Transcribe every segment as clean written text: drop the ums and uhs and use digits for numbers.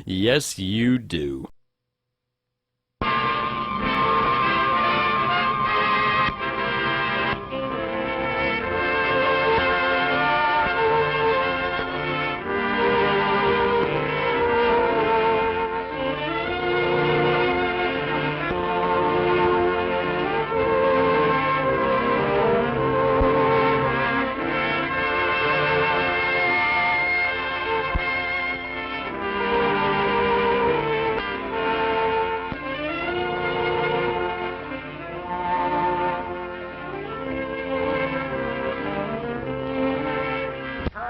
Yes, you do.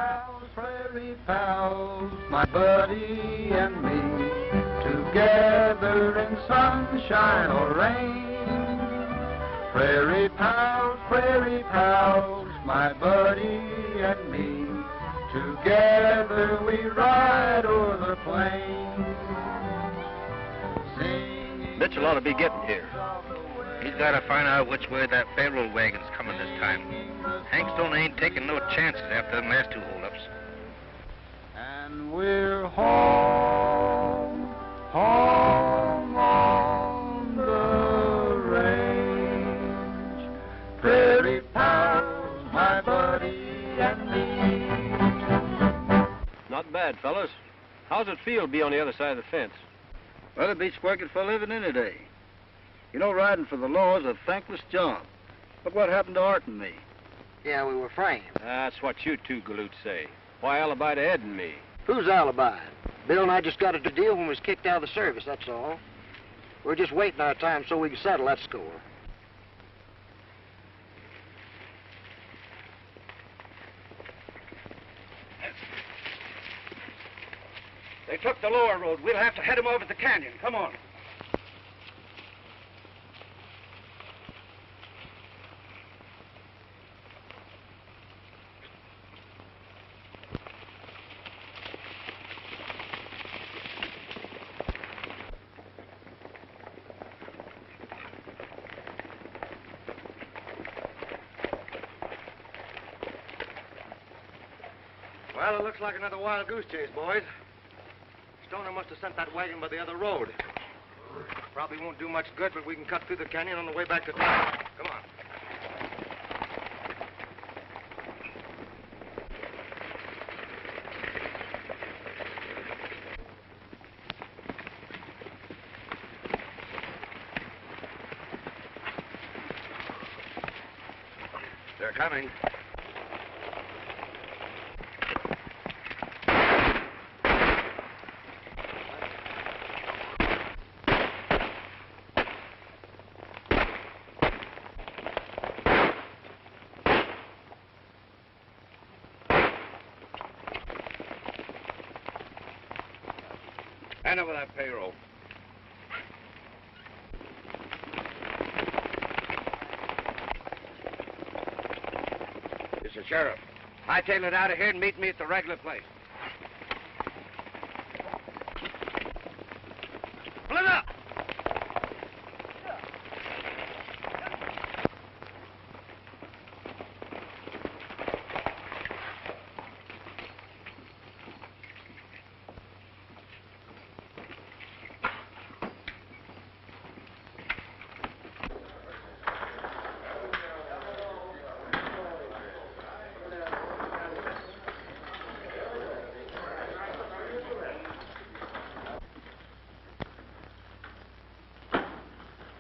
Pals, prairie pals, my buddy and me, together in sunshine or rain. Prairie pals, my buddy and me, together we ride o'er the plains. Singing Mitchell ought to be getting here. He's got to find out which way that payroll wagon's coming this time. Hank Stone ain't taking no chances after them last two holdups. and we're home, home on the range. Prairie pals, my buddy and me. Not bad, fellas. How's it feel to be on the other side of the fence? Well, it beats working for a living any day. You know, riding for the law is a thankless job. Look what happened to Art and me. Yeah, we were framed. That's what you two galoots say. Why alibi to Ed and me? Who's alibi? Bill and I just got a deal when we was kicked out of the service, that's all. We're just waiting our time so we can settle that score. They took the lower road. We'll have to head them over the canyon. Come on. Well, it looks like another wild goose chase, boys. Stoner must have sent that wagon by the other road. Probably won't do much good, but we can cut through the canyon on the way back to town. Come on. They're coming. Hand over that payroll. It's the sheriff. Hightail it out of here and meet me at the regular place. Pull it up!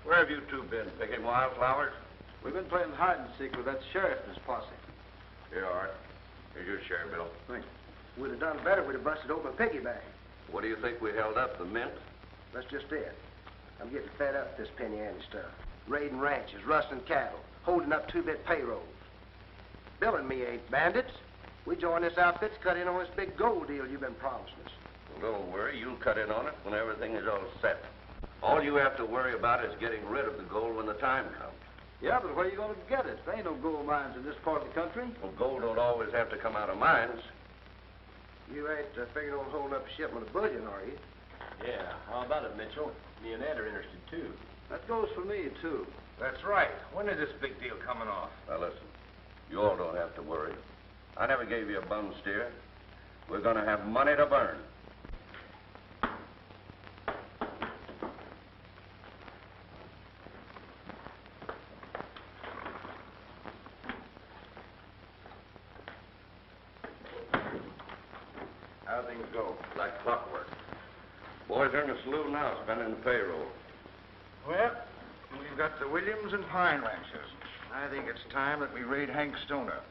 Where have you two been? Picking wildflowers? We've been playing hide and seek with that sheriff and his posse. Here you are. Here's your share, Bill. Thanks. We'd have done better if we'd have busted open a piggy bank. What do you think we held up, the mint? That's just it. I'm getting fed up with this penny ante stuff. Raiding ranches, rustling cattle, holding up two-bit payrolls. Bill and me ain't bandits. We joined this outfit to cut in on this big gold deal you've been promising us. Well, don't worry. You'll cut in on it when everything is all set. All you have to worry about is getting rid of the gold when the time comes. Yeah, but where are you going to get it? There ain't no gold mines in this part of the country. Well, gold don't always have to come out of mines. You ain't figured on holding up a shipment of bullion, are you? Yeah, how about it, Mitchell? Me and Ed are interested, too. That goes for me, too. That's right. When is this big deal coming off? Now, listen. You all don't have to worry. I never gave you a bum steer. We're going to have money to burn. How things go? Like clockwork. Boys are in the saloon now, spending the payroll. Well, we've got the Williams and Pine ranches. I think it's time that we raid Hank Stoner.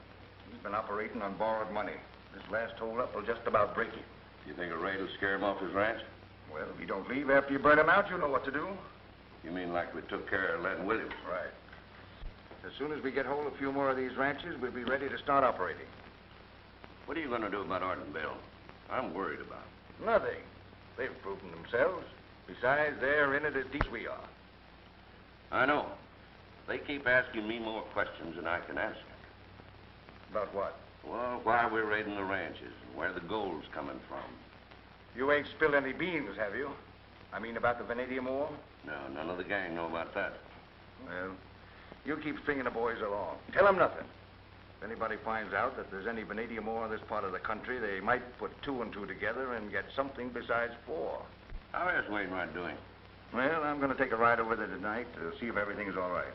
He's been operating on borrowed money. This last hold-up will just about break him. You think a raid will scare him off his ranch? Well, if you don't leave after you burn him out, you'll know what to do. You mean like we took care of Len Williams? Right. As soon as we get hold of a few more of these ranches, we'll be ready to start operating. What are you going to do about Art and Bill? I'm worried about them. Nothing. They've proven themselves. Besides, they're in it as deep as we are. I know. They keep asking me more questions than I can answer. About what? Well, why we're raiding the ranches and where the gold's coming from. You ain't spilled any beans, have you? I mean about the vanadium ore? No, none of the gang know about that. Well, you keep stringing the boys along. Tell them nothing. If anybody finds out that there's any vanadium ore in this part of the country, they might put 2 and 2 together and get something besides 4. How is Wainwright doing? Well, I'm going to take a ride over there tonight to see if everything's all right.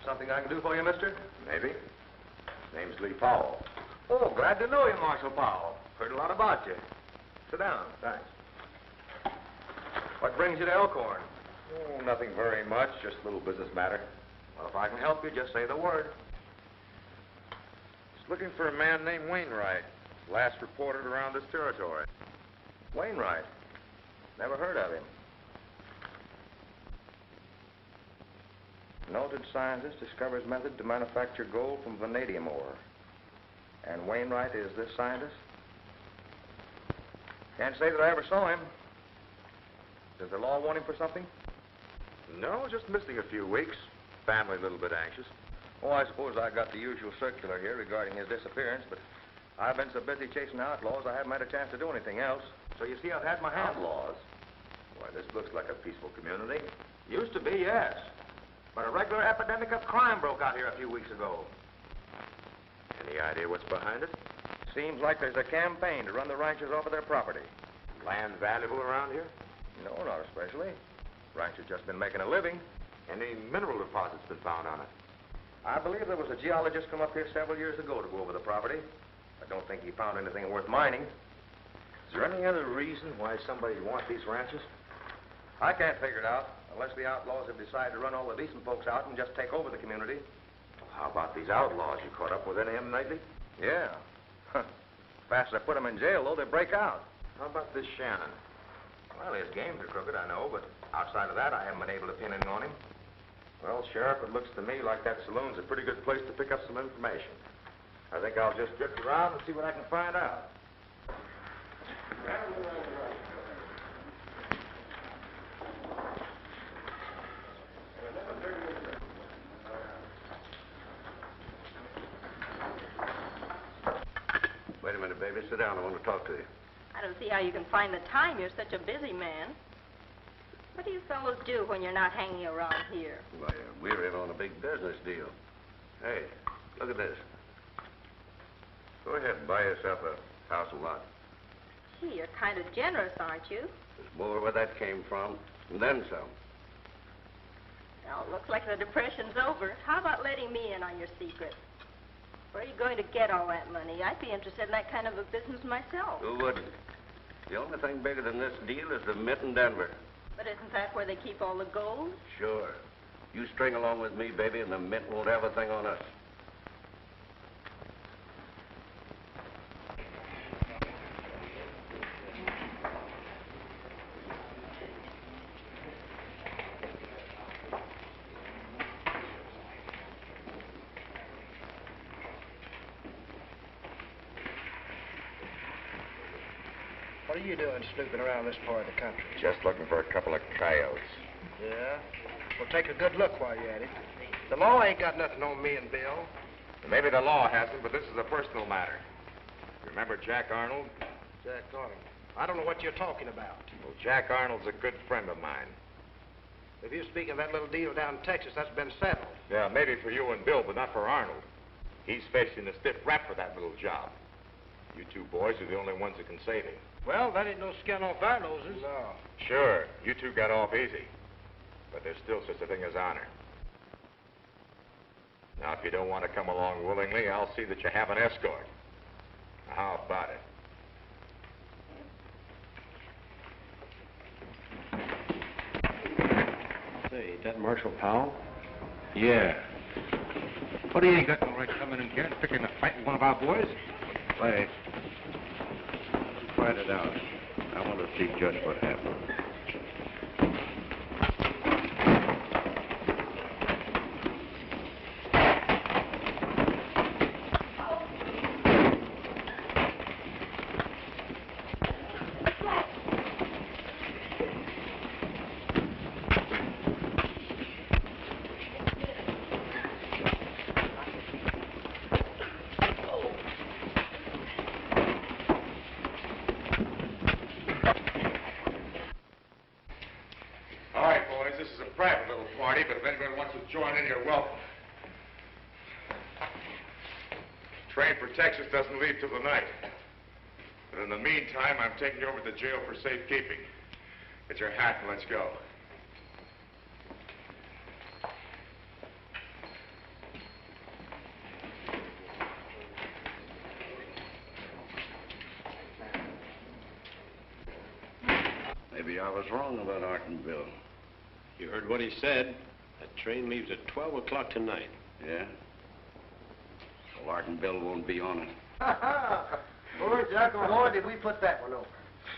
Something I can do for you, mister? Maybe. Name's Lee Powell. Oh, glad to know you, Marshal Powell. Heard a lot about you. Sit down. Thanks. What brings you to Elkhorn? Oh, nothing very much. Just a little business matter. Well, if I can help you, just say the word. Just looking for a man named Wainwright. Last reported around this territory. Wainwright. Never heard of him. Noted scientist discovers method to manufacture gold from vanadium ore. And Wainwright is this scientist? Can't say that I ever saw him. Does the law want him for something? No, just missing a few weeks. Family a little bit anxious. Oh, I suppose I got the usual circular here regarding his disappearance, but I've been so busy chasing outlaws I haven't had a chance to do anything else. So you see, I've had my hands. Outlaws? Why, this looks like a peaceful community. Used to be, yes. But a regular epidemic of crime broke out here a few weeks ago. Any idea what's behind it? Seems like there's a campaign to run the ranchers off of their property. Land valuable around here? No, not especially. Ranchers just been making a living. Any mineral deposits been found on it? I believe there was a geologist come up here several years ago to go over the property. I don't think he found anything worth mining. Is there any other reason why somebody'd want these ranches? I can't figure it out, unless the outlaws have decided to run all the decent folks out and just take over the community. How about these outlaws? You caught up with any of them lately? Yeah. Fast as I put them in jail, though, they break out. How about this Shannon? Well, his games are crooked, I know, but outside of that, I haven't been able to pin anything on him. Well, Sheriff, it looks to me like that saloon's a pretty good place to pick up some information. I think I'll just drift around and see what I can find out. Wait a minute, baby. Sit down. I want to talk to you. I don't see how you can find the time. You're such a busy man. What do you fellows do when you're not hanging around here? Why, we're in on a big business deal. Hey, look at this. Go ahead and buy yourself a house and lot. Gee, you're kind of generous, aren't you? There's more where that came from, and then some. Well, it looks like the depression's over. How about letting me in on your secret? Where are you going to get all that money? I'd be interested in that kind of a business myself. Who wouldn't? The only thing bigger than this deal is the Mint in Denver. But isn't that where they keep all the gold? Sure. You string along with me, baby, and the Mint won't have a thing on us. What are you doing snooping around this part of the country? Just looking for a couple of coyotes. Yeah? Well, take a good look while you're at it. The law ain't got nothing on me and Bill. Maybe the law hasn't, but this is a personal matter. Remember Jack Arnold? Jack Arnold. I don't know what you're talking about. Well, Jack Arnold's a good friend of mine. If you speak of that little deal down in Texas, that's been settled. Yeah, maybe for you and Bill, but not for Arnold. He's facing a stiff rap for that little job. You two boys are the only ones that can save him. Well, that ain't no skin off our noses. No. Sure, you two got off easy. But there's still such a thing as honor. Now, if you don't want to come along willingly, I'll see that you have an escort. Now, how about it? Say, that Marshal Powell? Yeah. But he ain't got no right coming in here and picking a fight with one of our boys. Clay, find it out. I want to see just what happened. All right, boys, this is a private little party, but if anybody wants to join in, you're welcome. Train for Texas doesn't leave till the night. But in the meantime, I'm taking you over to jail for safekeeping. Get your hat and let's go. Maybe I was wrong about Art and Bill. You heard what he said. That train leaves at 12 o'clock tonight. Yeah? Well, Art and Bill won't be on it. Boy, Jack, boy, did we put that one over.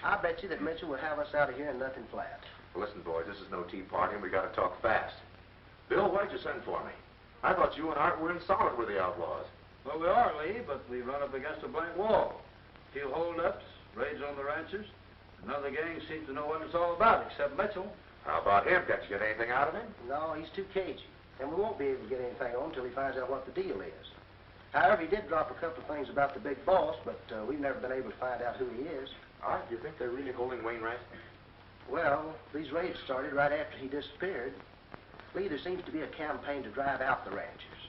I bet you that Mitchell would have us out of here in nothing flat. Well, listen, boys, this is no tea party, and we got to talk fast. Bill, why'd you send for me? I thought you and Art were in solid with the outlaws. Well, we are, Lee, but we run up against a blank wall. A few holdups, raids on the ranches. None of the gang seems to know what it's all about, except Mitchell. How about him? Can't you get anything out of him? No, he's too cagey. And we won't be able to get anything on until he finds out what the deal is. However, he did drop a couple of things about the big boss, but we've never been able to find out who he is. Art, do you think they're really holding Wainwright? Well, these raids started right after he disappeared. Lee, there seems to be a campaign to drive out the ranchers.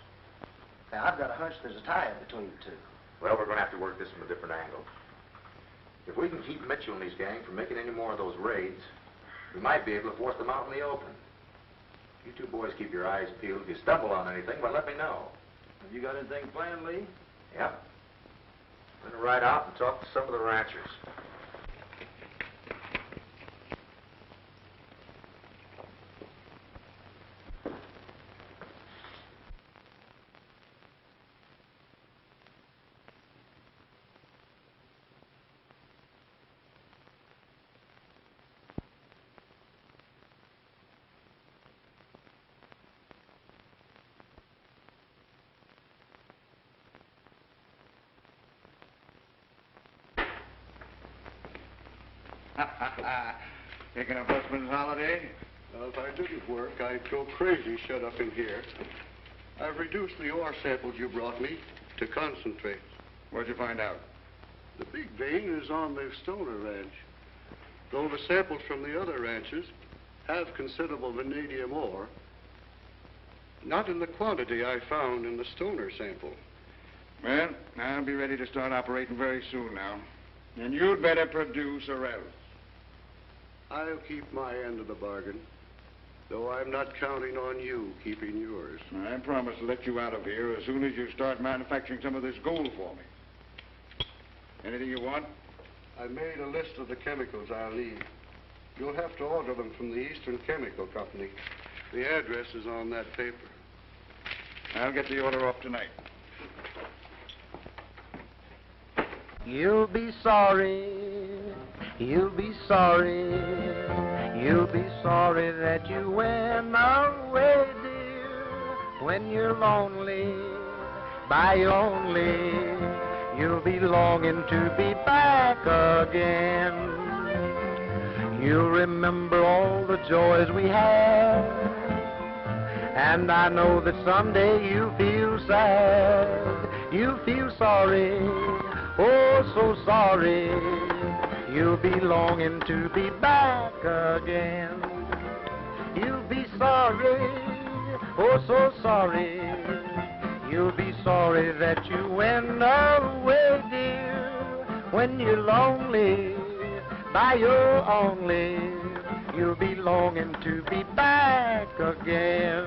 Now, I've got a hunch there's a tie-up between the two. Well, we're going to have to work this from a different angle. If we can keep Mitchell and his gang from making any more of those raids, we might be able to force them out in the open. You two boys keep your eyes peeled. If you stumble on anything, well, let me know. Have you got anything planned, Lee? Yep. I'm going to ride out and talk to some of the ranchers. Taking a busman's holiday? Well, if I didn't work, I'd go crazy shut up in here. I've reduced the ore samples you brought me to concentrates. What'd you find out? The big vein is on the Stoner Ranch, though the samples from the other ranches have considerable vanadium ore. Not in the quantity I found in the Stoner sample. Well, I'll be ready to start operating very soon now. And you'd better produce or else. I'll keep my end of the bargain, though I'm not counting on you keeping yours. I promise to let you out of here as soon as you start manufacturing some of this gold for me. Anything you want? I made a list of the chemicals I'll need. You'll have to order them from the Eastern Chemical Company. The address is on that paper. I'll get the order off tonight. You'll be sorry, you'll be sorry, you'll be sorry that you went away, dear. When you're lonely, by your lonely, you'll be longing to be back again. You'll remember all the joys we had, and I know that someday you'll feel sad, you'll feel sorry. Oh, so sorry, You'll be longing to be back again. You'll be sorry, oh so sorry. You'll be sorry that you went away, dear. When you're lonely, by your only, you'll be longing to be back again.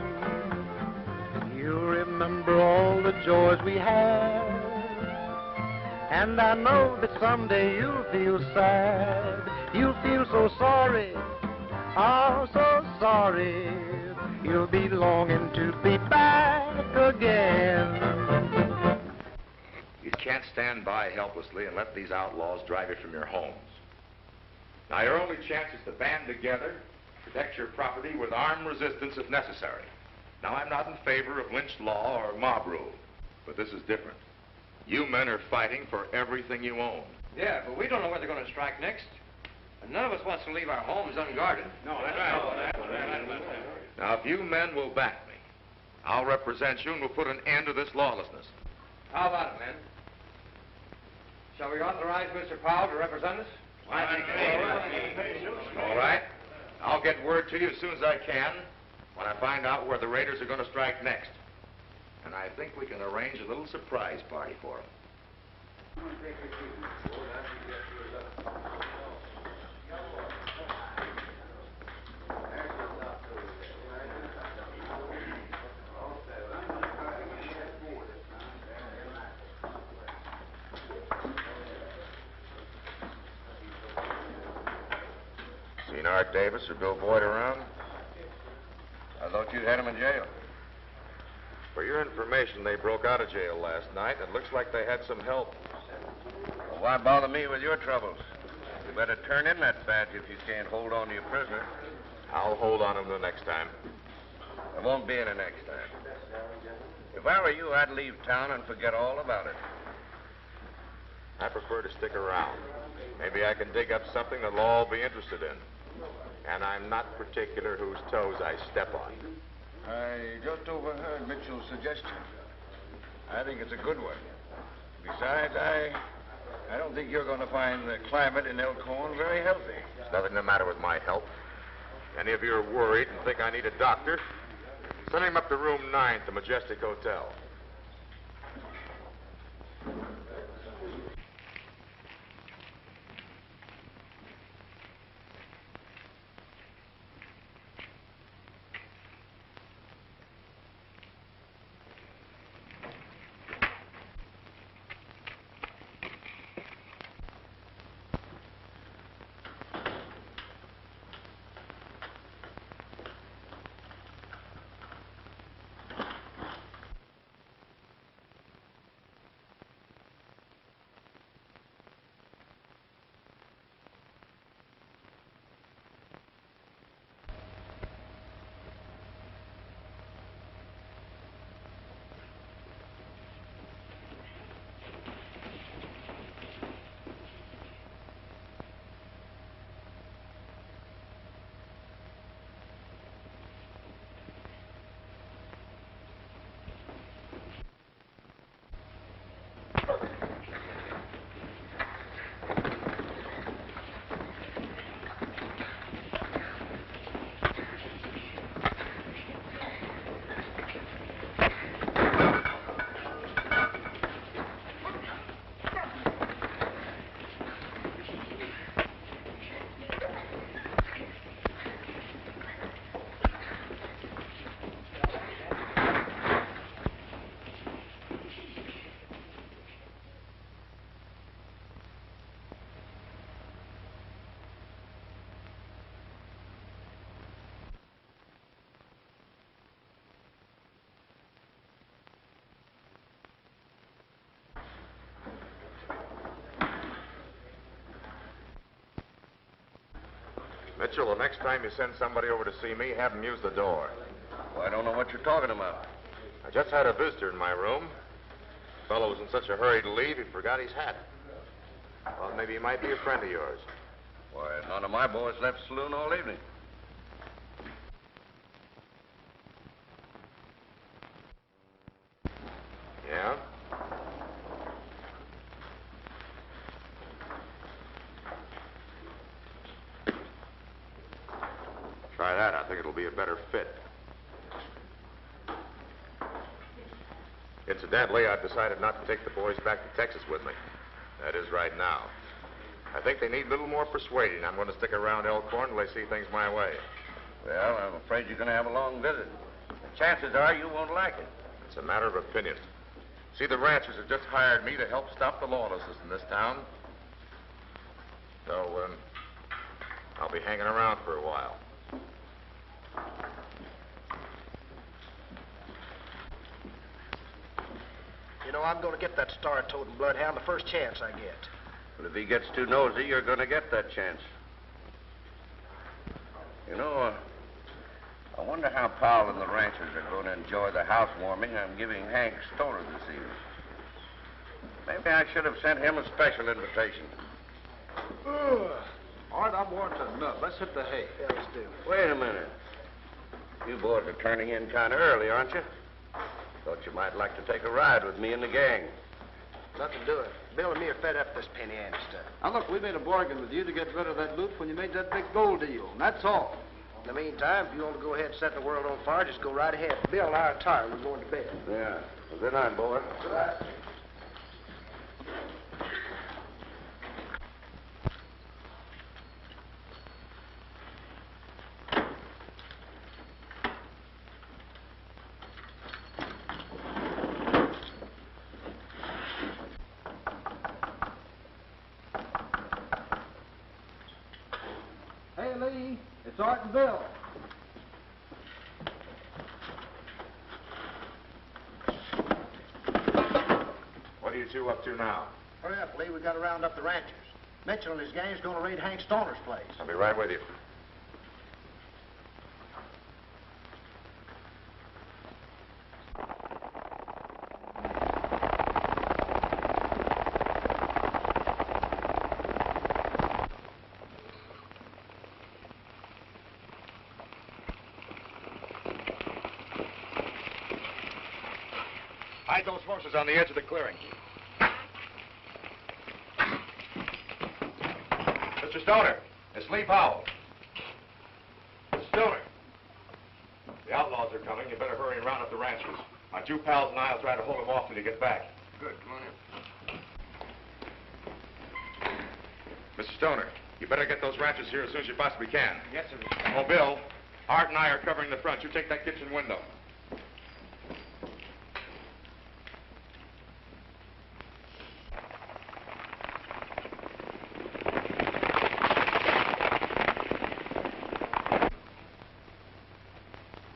You'll remember all the joys we had, and I know that someday you'll feel sad. You'll feel so sorry, oh so sorry. You'll be longing to be back again. You can't stand by helplessly and let these outlaws drive you from your homes. Now, your only chance is to band together, protect your property with armed resistance if necessary. Now, I'm not in favor of lynch law or mob rule, but this is different. You men are fighting for everything you own. Yeah, but we don't know where they're going to strike next. And none of us wants to leave our homes unguarded. No, that's right. Now, if you men will back me, I'll represent you and we'll put an end to this lawlessness. How about it, men? Shall we authorize Mr. Powell to represent us? I think all right. I'll get word to you as soon as I can when I find out where the raiders are going to strike next. And I think we can arrange a little surprise party for them. Seen Art Davis or Bill Boyd around? I thought you'd had him in jail. For your information, they broke out of jail last night, and it looks like they had some help. Well, why bother me with your troubles? You better turn in that badge if you can't hold on to your prisoner. I'll hold on him the next time. There won't be any next time. If I were you, I'd leave town and forget all about it. I prefer to stick around. Maybe I can dig up something that they'll all be interested in. And I'm not particular whose toes I step on. I just overheard Mitchell's suggestion. I think it's a good one. Besides, I don't think you're going to find the climate in Elkhorn very healthy. There's nothing the matter with my health. Any of you are worried and think I need a doctor, send him up to room 9 at the Majestic Hotel. Mitchell, the next time you send somebody over to see me, have them use the door. Well, I don't know what you're talking about. I just had a visitor in my room. The fellow was in such a hurry to leave, he forgot his hat. Well, maybe he might be a friend of yours. Why, none of my boys left the saloon all evening. Yeah? Try that. I think it'll be a better fit. Incidentally, I've decided not to take the boys back to Texas with me. That is right now. I think they need a little more persuading. I'm going to stick around Elkhorn till they see things my way. Well, I'm afraid you're going to have a long visit. The chances are you won't like it. It's a matter of opinion. See, the ranchers have just hired me to help stop the lawlessness in this town. So, I'll be hanging around for a while. You know, I'm going to get that star-toting bloodhound the first chance I get. But if he gets too nosy, you're going to get that chance. You know, I wonder how Powell and the ranchers are going to enjoy the housewarming I'm giving Hank Stoner this evening. Maybe I should have sent him a special invitation. Art, I'm wanting a nut. Let's hit the hay. Yeah, let's do. Wait a minute. You boys are turning in kind of early, aren't you? Thought you might like to take a ride with me and the gang. Nothing doing. Bill and me are fed up with this penny ante stuff. Now, look, we made a bargain with you to get rid of that loot when you made that big gold deal, and that's all. In the meantime, if you want to go ahead and set the world on fire, just go right ahead. Bill and I are tired. We're going to bed. Yeah. Well, good night, boy. Good night. Hey, Lee, it's Art and Bill. What are you two up to now? Hurry up, Lee. We got to round up the ranchers. Mitchell and his gang's going to raid Hank Stoner's place. I'll be right with you. Hide those horses on the edge of the clearing. Mr. Stoner, it's Lee Powell. Mr. Stoner. The outlaws are coming. You better hurry and round up the ranchers. My two pals and I will try to hold them off till you get back. Good. Come on in. Mr. Stoner, you better get those ranchers here as soon as you possibly can. Yes, sir. Oh, Bill, Art and I are covering the front. You take that kitchen window.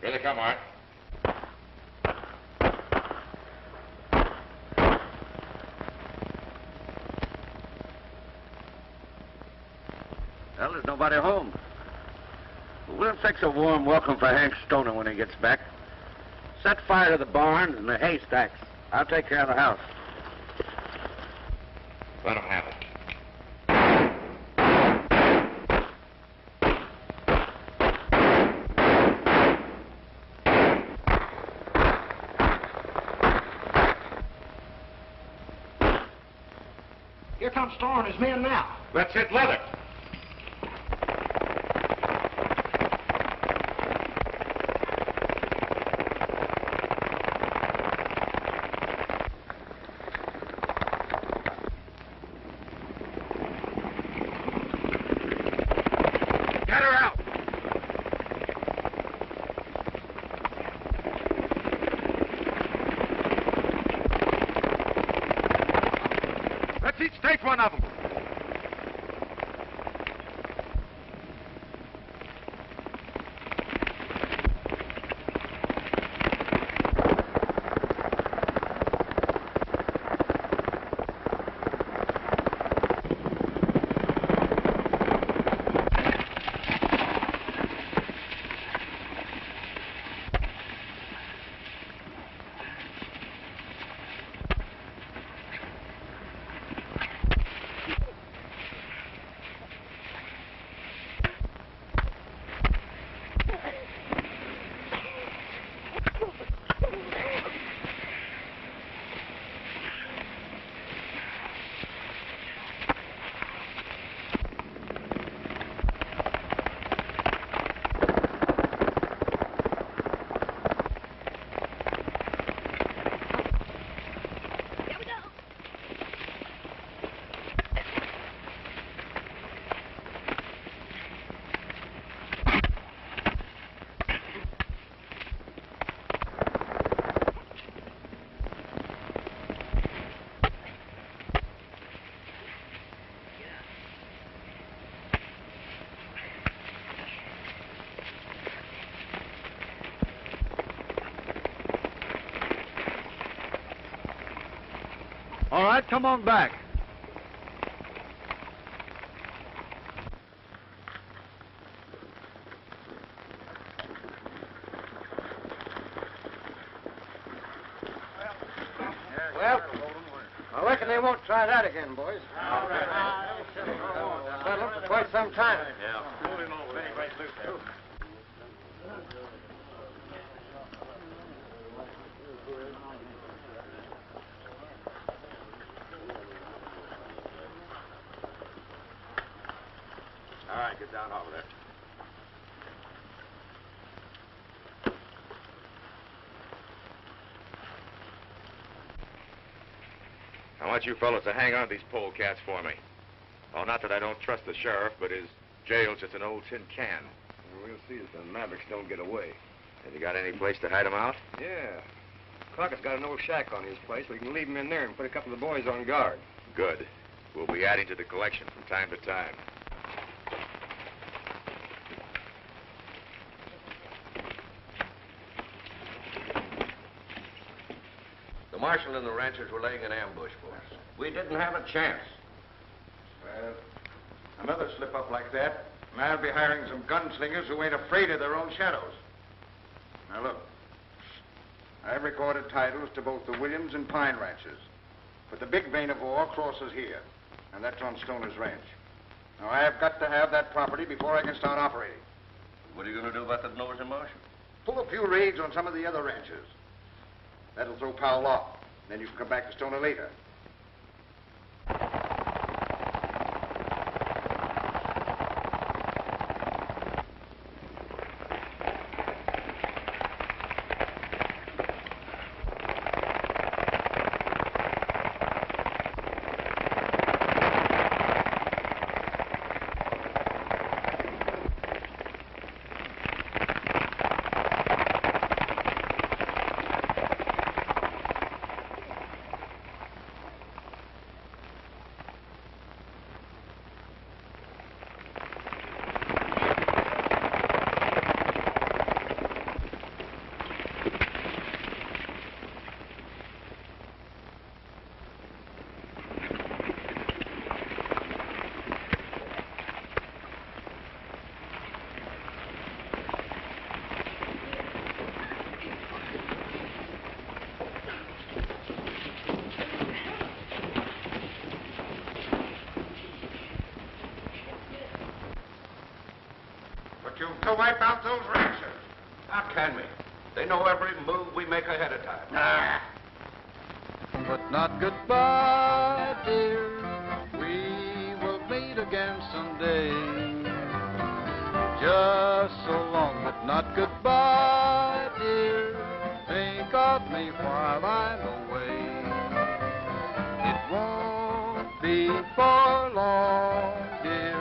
Here they come, Art. Well, there's nobody home. We'll fix a warm welcome for Hank Stoner when he gets back. Set fire to the barns and the haystacks. I'll take care of the house. Let them have it. Here comes Stoner and his men now. Let's hit leather. Get her out. Let's each take one of them. All right, come on back. Well, I reckon they won't try that again, boys. Settled for quite some time. Yeah. All right, get down over there. I want you fellas to hang on to these polecats for me. Oh, not that I don't trust the sheriff, but his jail's just an old tin can. We'll see if the Mavericks don't get away. Have you got any place to hide them out? Yeah. Crockett's got an old shack on his place. We can leave him in there and put a couple of the boys on guard. Good. We'll be adding to the collection from time to time. The marshal and the ranchers were laying an ambush for us. We didn't have a chance. Well, another slip-up like that, and I'll be hiring some gunslingers who ain't afraid of their own shadows. Now, look. I've recorded titles to both the Williams and Pine ranches. But the big vein of ore crosses here, and that's on Stoner's ranch. Now, I've got to have that property before I can start operating. What are you going to do about the blowers in motion? Pull a few raids on some of the other ranches. That'll throw Powell off. Then you can come back to Stoner later. To wipe out those ranchers. How can we? They know every move we make ahead of time. But not goodbye, dear. We will meet again someday. Just so long, but not goodbye, dear. Think of me while I'm away. It won't be for long, dear.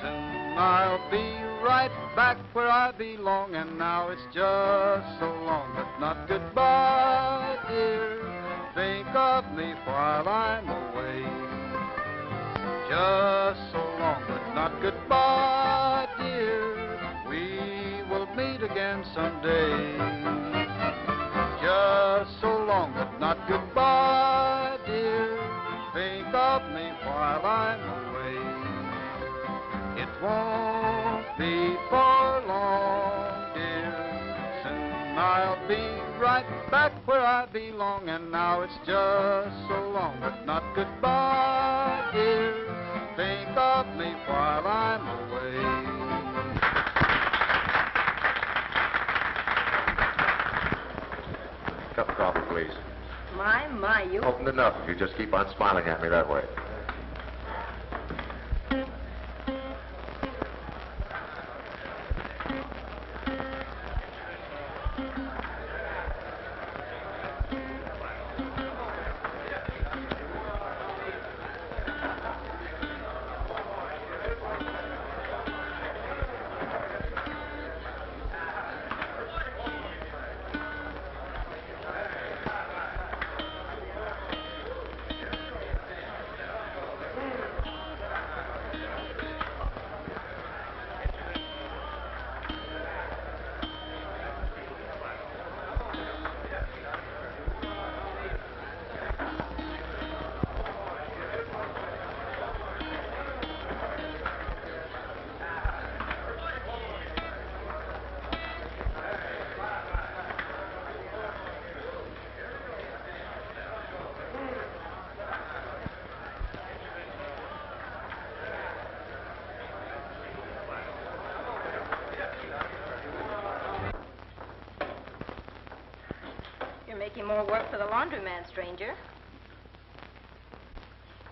Soon I'll be right back where I belong, and now it's just so long, but not goodbye, dear. Think of me while I'm away. Just so long, but not goodbye, dear. We will meet again someday. Just so long, but not goodbye, dear. Think of me while I'm away. It won't be for long, dear. Soon I'll be right back where I belong, and now it's just so long, but not goodbye, dear. Think of me while I'm away. Cup of coffee, please. My, you... Opened enough if you just keep on smiling at me that way. making more work for the laundryman, stranger.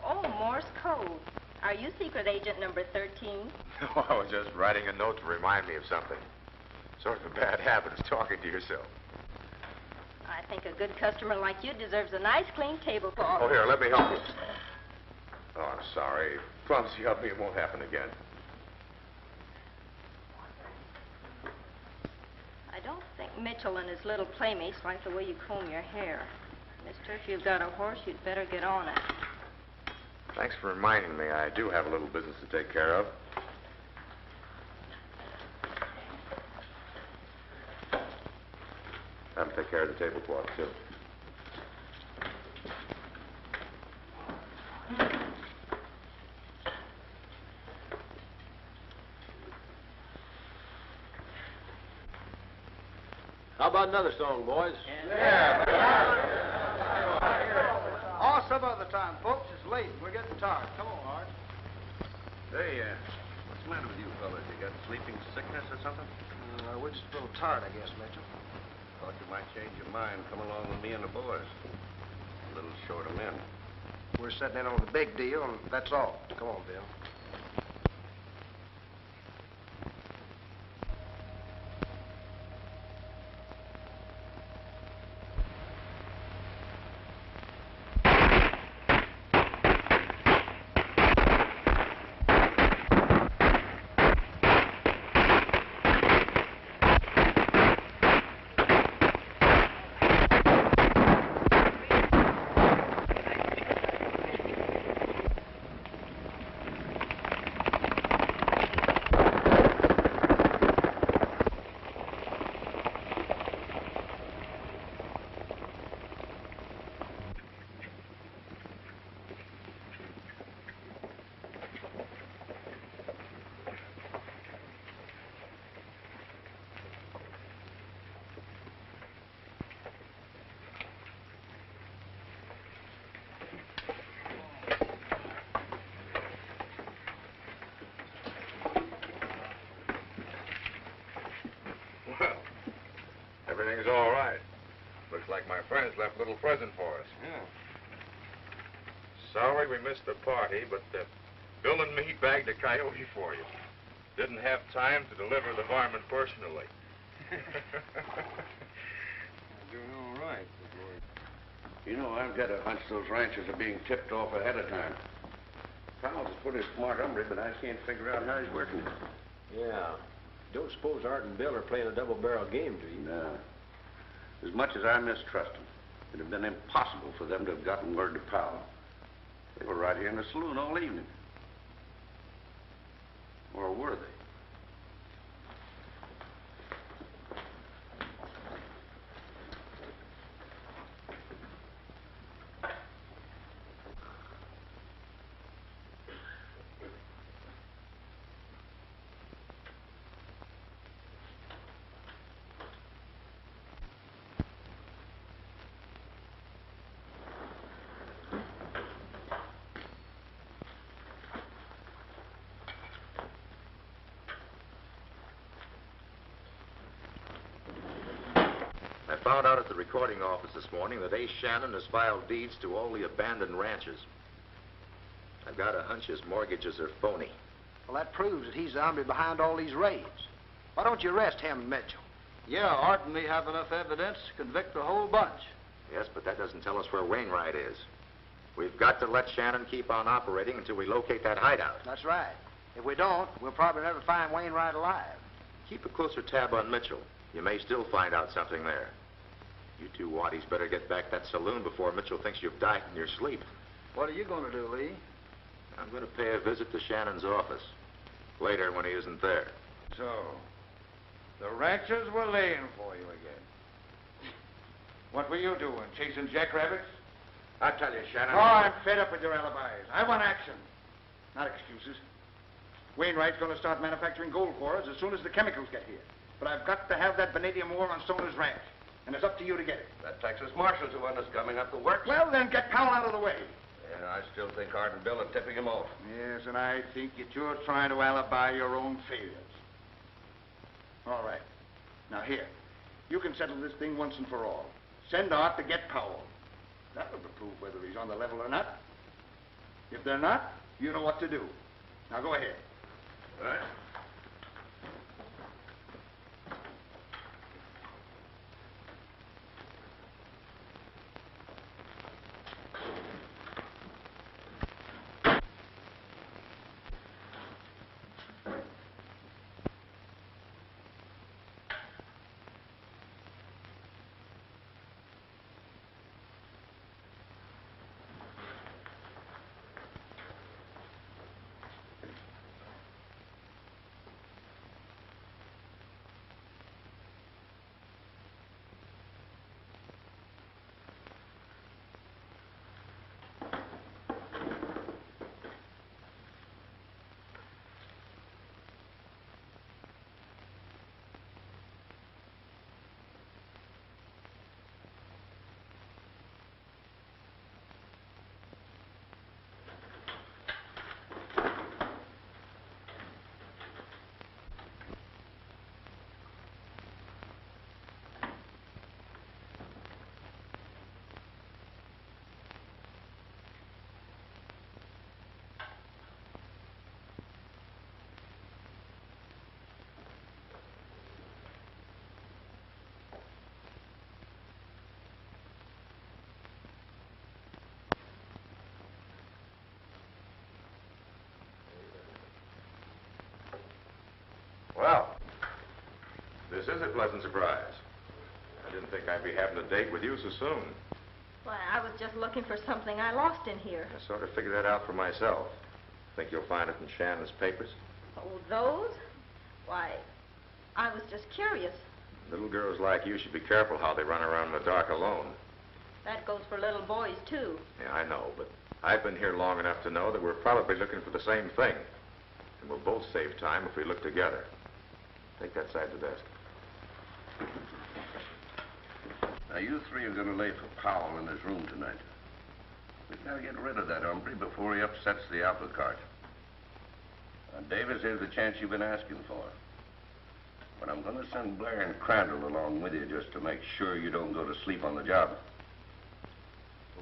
Oh, Morse code. Are you secret agent number 13? No, I was just writing a note to remind me of something. Sort of a bad habit is talking to yourself. I think a good customer like you deserves a nice clean tablecloth. Oh, here, let me help you. Oh, I'm sorry. Clumsy of me. It won't happen again. I don't think Mitchell and his little playmates like the way you comb your hair. Mister, if you've got a horse, you'd better get on it. Thanks for reminding me. I do have a little business to take care of. Have to take care of the tablecloth, too. How about another song, boys? Oh, some other time, folks. It's late. We're getting tired. Come on, Art. Hey, what's the matter with you fellas? You got sleeping sickness or something? We're just a little tired, I guess, Mitchell. Thought you might change your mind. Come along with me and the boys. A little short of men. We're setting in on the big deal, and that's all. Come on, Bill. Everything's all right. Looks like my friends left a little present for us. Yeah. Sorry we missed the party, but Bill and me bagged a coyote for you. Didn't have time to deliver the varmint personally. Doing all right. You know, I've got a hunch those ranchers are being tipped off ahead of time. Powell's a pretty smart hombre, but I can't figure out how he's working it. Yeah. Don't suppose Art and Bill are playing a double-barrel game, do you? No. As much as I mistrust them, it'd have been impossible for them to have gotten word to Powell. They were right here in the saloon all evening. Or were they? I found out at the recording office this morning that Ace Shannon has filed deeds to all the abandoned ranches. I've got a hunch his mortgages are phony. Well, that proves that he's the hombre behind all these raids. Why don't you arrest him and Mitchell? Yeah, Art and me have enough evidence to convict the whole bunch. Yes, but that doesn't tell us where Wainwright is. We've got to let Shannon keep on operating until we locate that hideout. That's right. If we don't, we'll probably never find Wainwright alive. Keep a closer tab on Mitchell. You may still find out something there. You two waddies better get back that saloon before Mitchell thinks you've died in your sleep. What are you going to do, Lee? I'm going to pay a visit to Shannon's office. Later when he isn't there. So, the ranchers were laying for you again. What were you doing, chasing jackrabbits? I tell you, Shannon. Oh, I'm fed up with your alibis. I want action, not excuses. Wainwright's going to start manufacturing gold for us as soon as the chemicals get here. But I've got to have that vanadium ore on Stoner's ranch. And it's up to you to get it. That Texas marshal's the one that's coming up the works. Well, then get Powell out of the way. Yeah, I still think Art and Bill are tipping him off. Yes, and I think that you're trying to alibi your own failures. All right. Now, here. You can settle this thing once and for all. Send Art to get Powell. That'll prove whether he's on the level or not. If they're not, you know what to do. Now go ahead. All right. Well, this is a pleasant surprise. I didn't think I'd be having a date with you so soon. Why, I was just looking for something I lost in here. I sort of figured that out for myself. Think you'll find it in Shannon's papers? Oh, those? Why, I was just curious. Little girls like you should be careful how they run around in the dark alone. That goes for little boys, too. Yeah, I know, but I've been here long enough to know that we're probably looking for the same thing. And we'll both save time if we look together. Take that side of the desk. Now, you three are going to lay for Powell in his room tonight. We've got to get rid of that hombre before he upsets the apple cart. Now, Davis, here's the chance you've been asking for. But I'm going to send Blair and Crandall along with you just to make sure you don't go to sleep on the job.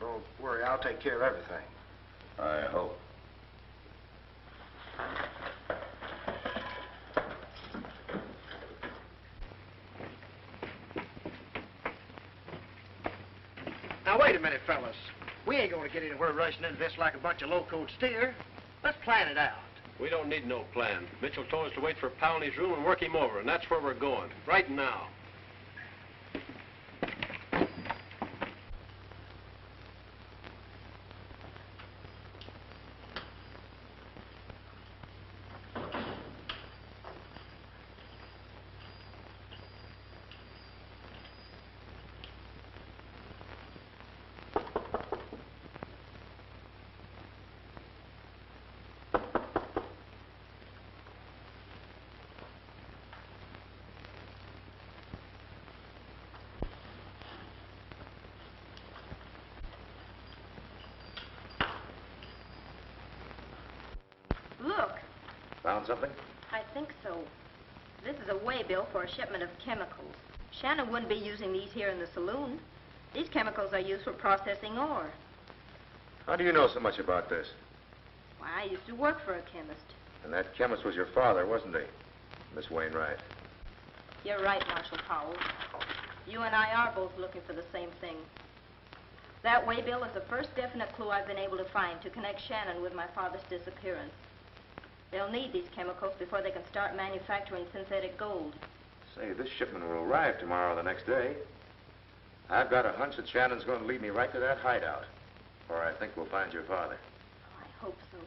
Well, don't worry, I'll take care of everything. I hope. Now, wait a minute, fellas. We ain't going to get anywhere rushing into this like a bunch of locoed steer. Let's plan it out. We don't need no plan. Mitchell told us to wait for Powell in his room and work him over, and that's where we're going, right now. Look, Found something? I think so. This is a waybill for a shipment of chemicals. Shannon wouldn't be using these here in the saloon. These chemicals are used for processing ore. How do you know so much about this? Why, I used to work for a chemist. And that chemist was your father, wasn't he? Miss Wainwright. You're right, Marshal Powell. You and I are both looking for the same thing. That waybill is the first definite clue I've been able to find to connect Shannon with my father's disappearance. They'll need these chemicals before they can start manufacturing synthetic gold. Say, this shipment will arrive tomorrow or the next day. I've got a hunch that Shannon's going to lead me right to that hideout. Or I think we'll find your father. Oh, I hope so.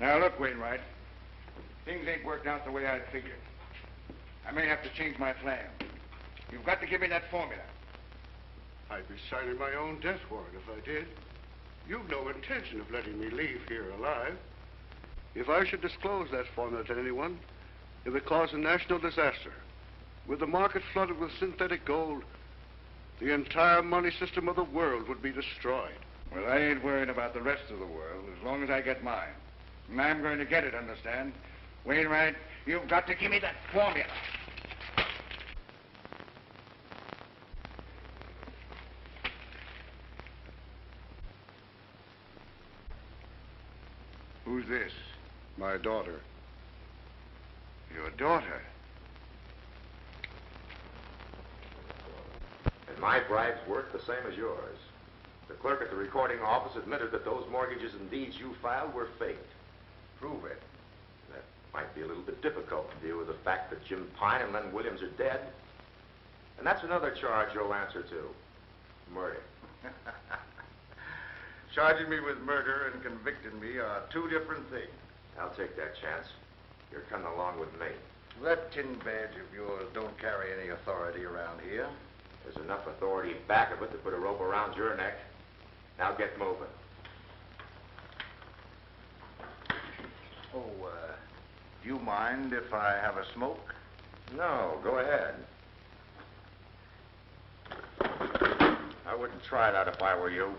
Now, look, Wainwright. Things ain't worked out the way I'd figured. I may have to change my plan. You've got to give me that formula. I'd be signing my own death warrant if I did. You've no intention of letting me leave here alive. If I should disclose that formula to anyone, it would cause a national disaster. With the market flooded with synthetic gold, the entire money system of the world would be destroyed. Well, I ain't worried about the rest of the world as long as I get mine. And I'm going to get it, understand? Wainwright, you've got to give me that formula. Who's this? My daughter. Your daughter? And my bribe's worth the same as yours. The clerk at the recording office admitted that those mortgages and deeds you filed were faked. Prove it. That might be a little bit difficult to deal with the fact that Jim Pine and Len Williams are dead. And that's another charge you'll answer to. Murder. Charging me with murder and convicting me are two different things. I'll take that chance. You're coming along with me. That tin badge of yours don't carry any authority around here. There's enough authority back of it to put a rope around your neck. Now get moving. Oh, do you mind if I have a smoke? No, go ahead. I wouldn't try that if I were you.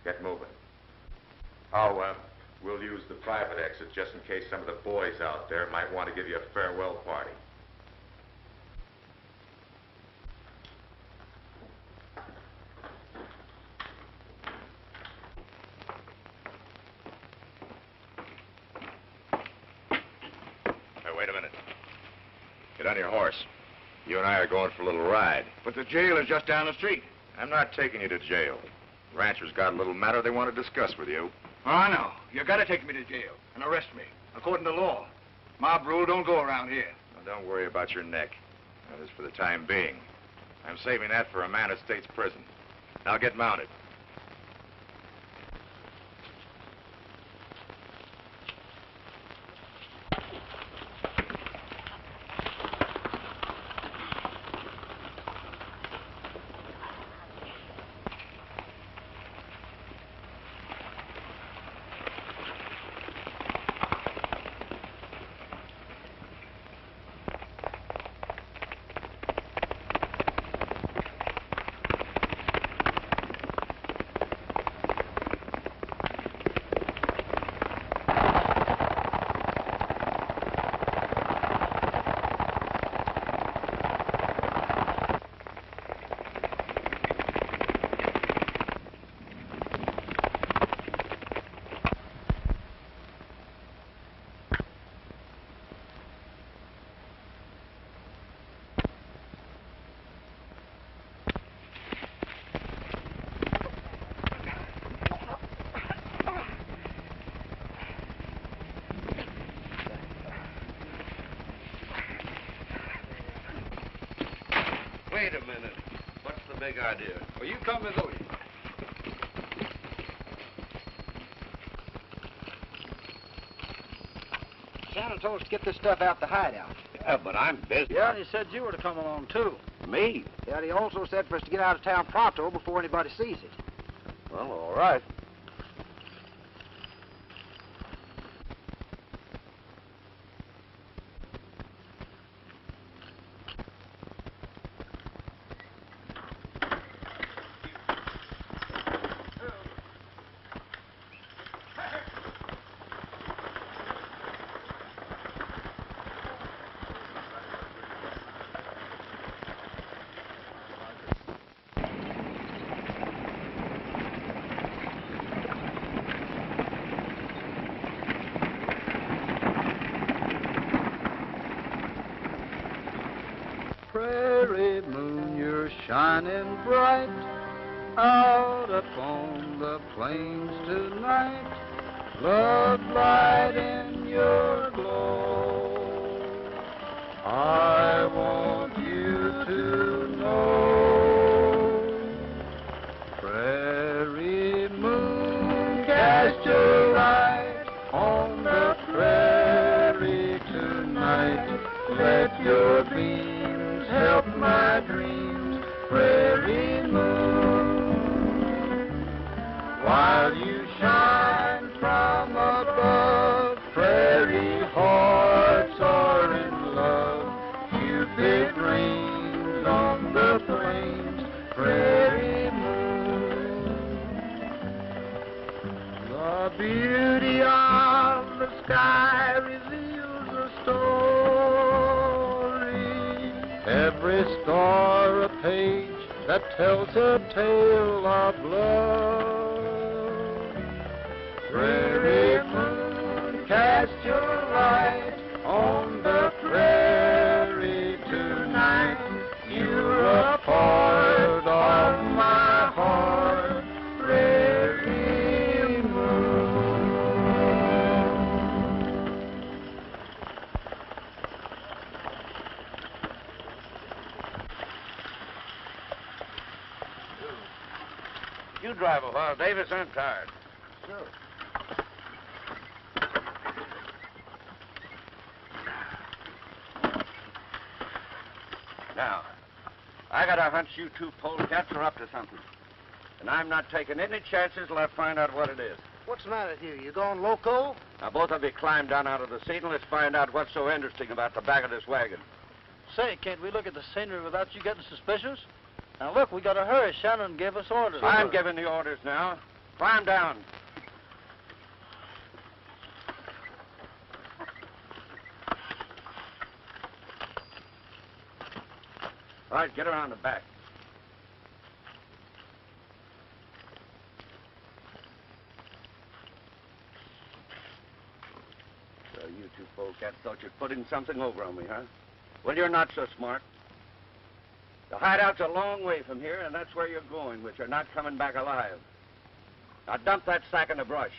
Get moving. Oh, we'll use the private exit just in case some of the boys out there might want to give you a farewell party. Hey, wait a minute. Get on your horse. You and I are going for a little ride. But the jail is just down the street. I'm not taking you to jail. Ranchers got a little matter they want to discuss with you. Oh, I know. You gotta take me to jail and arrest me, according to law. Mob rule don't go around here. Well, don't worry about your neck. That is for the time being. I'm saving that for a man at state's prison. Now get mounted. Wait a minute. What's the big idea? Well, you come with Odie. Shannon told us to get this stuff out the hideout. Yeah, but I'm busy. Yeah, and he said you were to come along, too. Me? Yeah, and he also said for us to get out of town pronto before anybody sees it. Well, all right. Prairie moon, you're shining bright out upon the plains tonight. Love light in your glow. I want you to know. Prairie moon, sky reveals a story. Every star a page that tells a tale of love. Prairie moon, cast your light on the prairie tonight. You're a part of my heart, prairie moon. You drive a while, Davis. I'm tired. Sure. Now, I got a hunch you two polecats are up to something. And I'm not taking any chances till I find out what it is. What's the matter with you? You going loco? Now, both of you climb down out of the seat and let's find out what's so interesting about the back of this wagon. Say, can't we look at the scenery without you getting suspicious? Now, look, we gotta hurry. Shannon gave us orders. I'm giving the orders now. Climb down. All right, get around the back. So you two polecats thought you'd putting something over on me, huh? Well, you're not so smart. The hideout's a long way from here, and that's where you're going, but you're not coming back alive. Now dump that sack in the brush.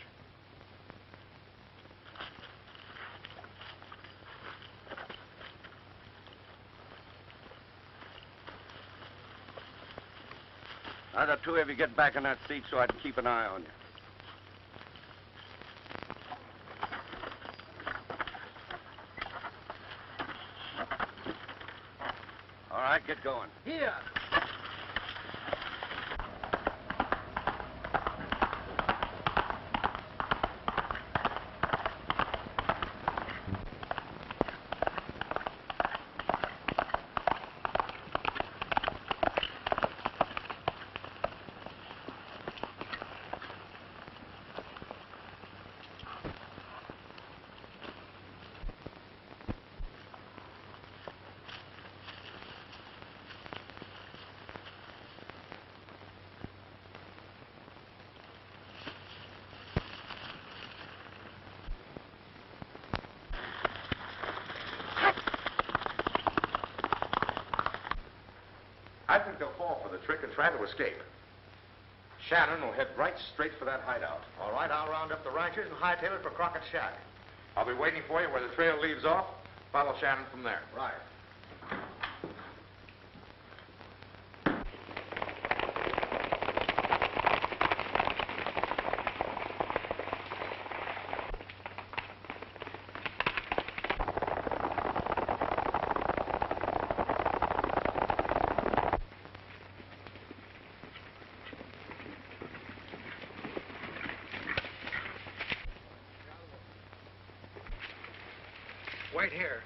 Now the two of you get back in that seat so I can keep an eye on you. All right, get going. Here. I think they'll fall for the trick and try to escape. Shannon will head right straight for that hideout. All right, I'll round up the ranchers and hightail it for Crockett's shack. I'll be waiting for you where the trail leaves off. Follow Shannon from there. Right. Wait here.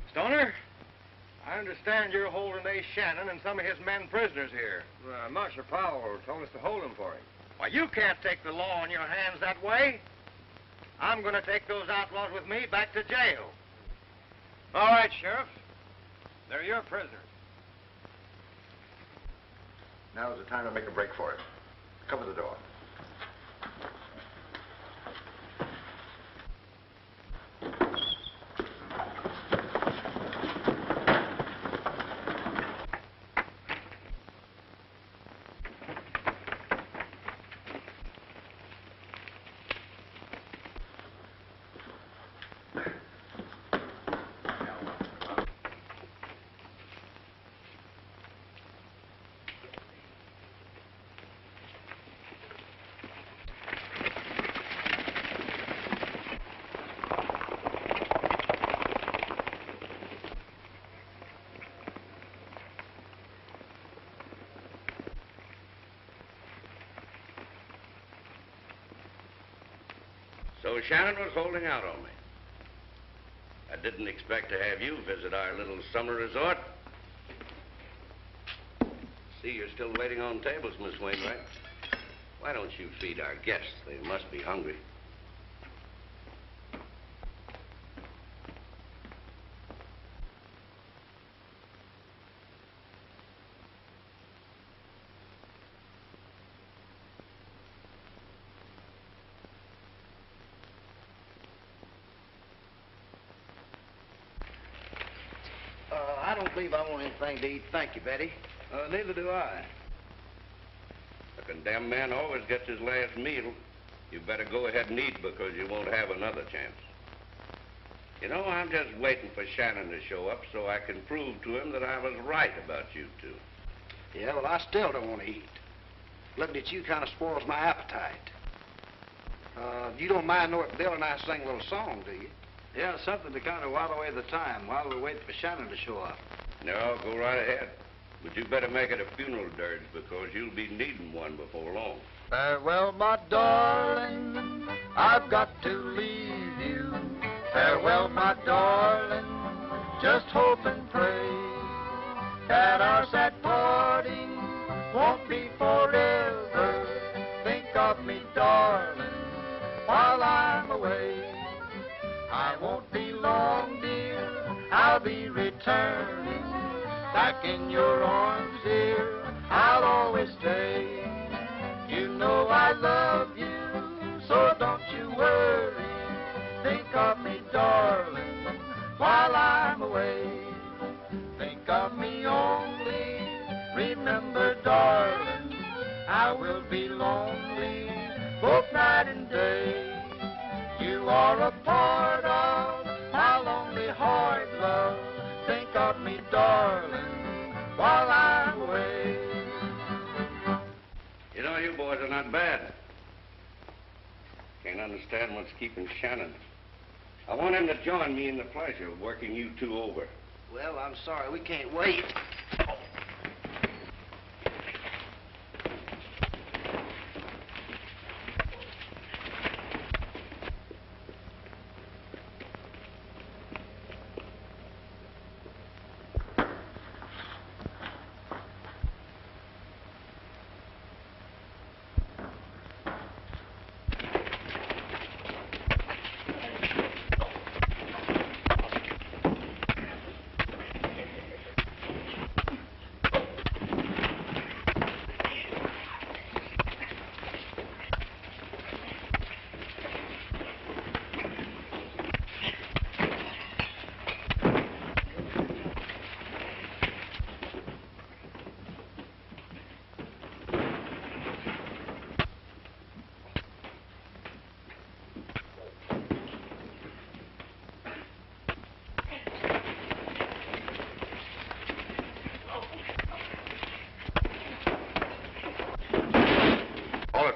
Stoner, I understand you're holding Ace Shannon and some of his men prisoners here. Marshal Powell told us to hold them for him. Why, you can't take the law in your hands that way. I'm going to take those outlaws with me back to jail. All right, Sheriff. They're your prisoners. Now's the time to make a break for it. Cover the door. So Shannon was holding out on me. didn't expect to have you visit our little summer resort. See, you're still waiting on tables, Miss Wainwright. Why don't you feed our guests? They must be hungry. I don't believe I want anything to eat. Thank you, Betty. Neither do I. The condemned man always gets his last meal. You better go ahead and eat because you won't have another chance. You know, I'm just waiting for Shannon to show up so I can prove to him that I was right about you two. Yeah, well, I still don't want to eat. Looking at you kind of spoils my appetite. You don't mind knowing Bill and I sing a little song, do you? Yeah, something to kind of while away the time while we wait for Shannon to show up. No, go right ahead. But you better make it a funeral dirge because you'll be needing one before long. Farewell, my darling, I've got to leave you. Farewell, my darling, just hope and pray that our sad parting won't be forever. Think of me, darling, while I'm away. I won't be long, dear, I'll be returning. Back in your arms, dear, I'll always stay. You know I love you, so don't you worry. Think of me, darling, while I'm away. Think of me only, remember, darling, I will be lonely both night and day. You are a part of my lonely heart, love. Think of me, darling, while I'm away. You know, you boys are not bad. Can't understand what's keeping Shannon. I want him to join me in the pleasure of working you two over. Well, I'm sorry, we can't wait.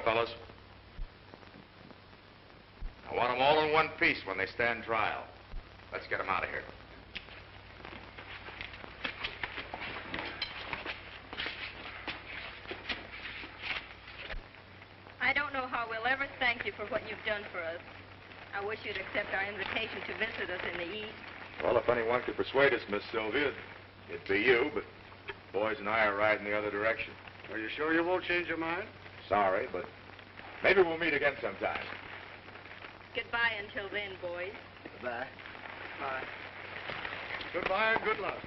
Fellas. I want them all in one piece when they stand trial. Let's get them out of here. I don't know how we'll ever thank you for what you've done for us. I wish you'd accept our invitation to visit us in the East. Well, if anyone could persuade us, Miss Sylvia, it'd be you, but boys and I are riding the other direction. Are you sure you won't change your mind? Sorry, but maybe we'll meet again sometime. Goodbye until then, boys. Goodbye. Bye. Goodbye and good luck.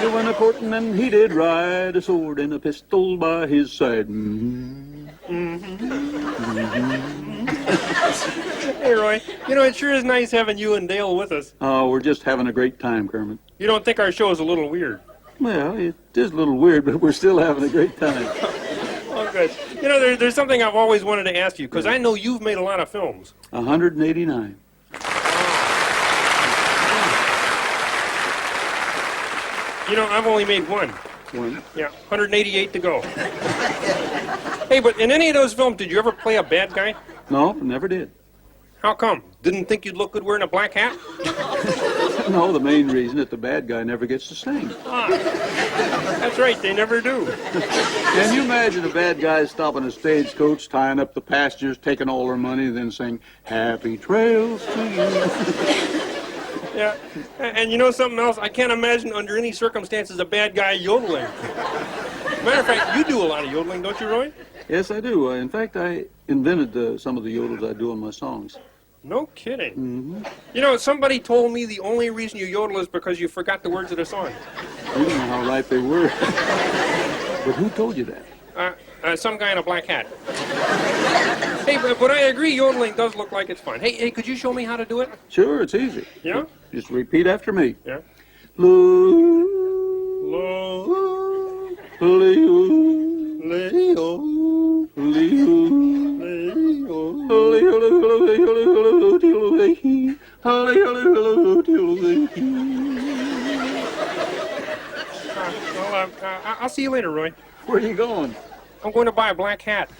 doing a courting, and he did ride a sword and a pistol by his side. Hey, Roy, you know, it sure is nice having you and Dale with us. Oh, we're just having a great time, Kermit. You don't think our show is a little weird? Well, it is a little weird, but we're still having a great time. Oh, good. You know, there's something I've always wanted to ask you, because I know you've made a lot of films. 189. You know, I've only made one. One? Yeah, 188 to go. Hey, but in any of those films, did you ever play a bad guy? No, never did. How come? Didn't think you'd look good wearing a black hat? No, the main reason is the bad guy never gets to sing. Ah, that's right, they never do. Can you imagine a bad guy stopping a stagecoach, tying up the passengers, taking all their money, then sing, "Happy Trails to You"? Yeah, and you know something else? I can't imagine under any circumstances a bad guy yodeling. Matter of fact, you do a lot of yodeling, don't you, Roy? Yes, I do. In fact, I invented some of the yodels I do in my songs. No kidding. Mm-hmm. You know, somebody told me the only reason you yodel is because you forgot the words of the song. You don't know how right they were. But who told you that? Some guy in a black hat. Hey, but I agree, yodeling does look like it's fun. Hey, could you show me how to do it? Sure, it's easy. Yeah? Just repeat after me. Yeah. Loo, Lo, Leo, Leo, I'll see you later, Roy. Where are you going? I'm going to buy a black hat.